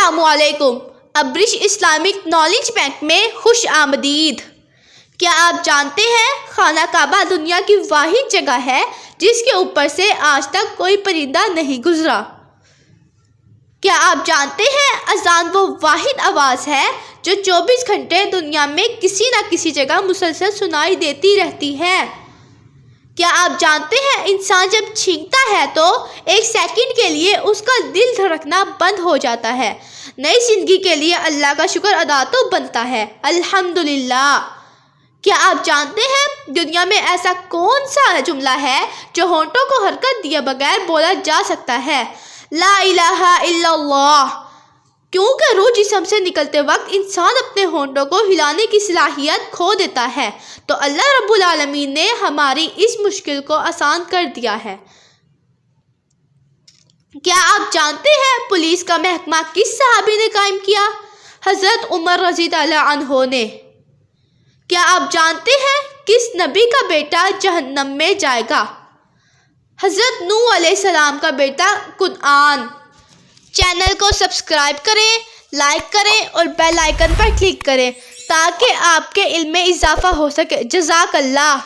السلام علیکم، ابرش Islamic knowledge bank میں خوش آمدید۔ کیا آپ جانتے ہیں خانہ کعبہ دنیا کی واحد جگہ ہے جس کے اوپر سے آج تک کوئی پرندہ نہیں گزرا؟ کیا آپ جانتے ہیں اذان وہ واحد آواز ہے جو 24 گھنٹے دنیا میں کسی نہ کسی جگہ مسلسل سنائی دیتی رہتی ہے؟ کیا آپ جانتے ہیں انسان جب چھینکتا ہے تو ایک سیکنڈ کے لیے اس کا دل دھڑکنا بند ہو جاتا ہے؟ نئی زندگی کے لیے اللہ کا شکر ادا تو بنتا ہے، الحمدللہ۔ کیا آپ جانتے ہیں دنیا میں ایسا کون سا جملہ ہے جو ہونٹوں کو حرکت دیے بغیر بولا جا سکتا ہے؟ لا الہ الا اللہ۔ کیونکہ روح جسم سے نکلتے وقت انسان اپنے ہونٹوں کو ہلانے کی صلاحیت کھو دیتا ہے، تو اللہ رب العالمین نے ہماری اس مشکل کو آسان کر دیا ہے۔ کیا آپ جانتے ہیں پولیس کا محکمہ کس صحابی نے قائم کیا؟ حضرت عمر رضی اللہ عنہ نے۔ کیا آپ جانتے ہیں کس نبی کا بیٹا جہنم میں جائے گا؟ حضرت نوح علیہ السلام کا بیٹا کنعان۔ چینل کو سبسکرائب کریں، لائک کریں اور بیل آئیکن پر کلک کریں تاکہ آپ کے علم میں اضافہ ہو سکے۔ جزاک اللہ۔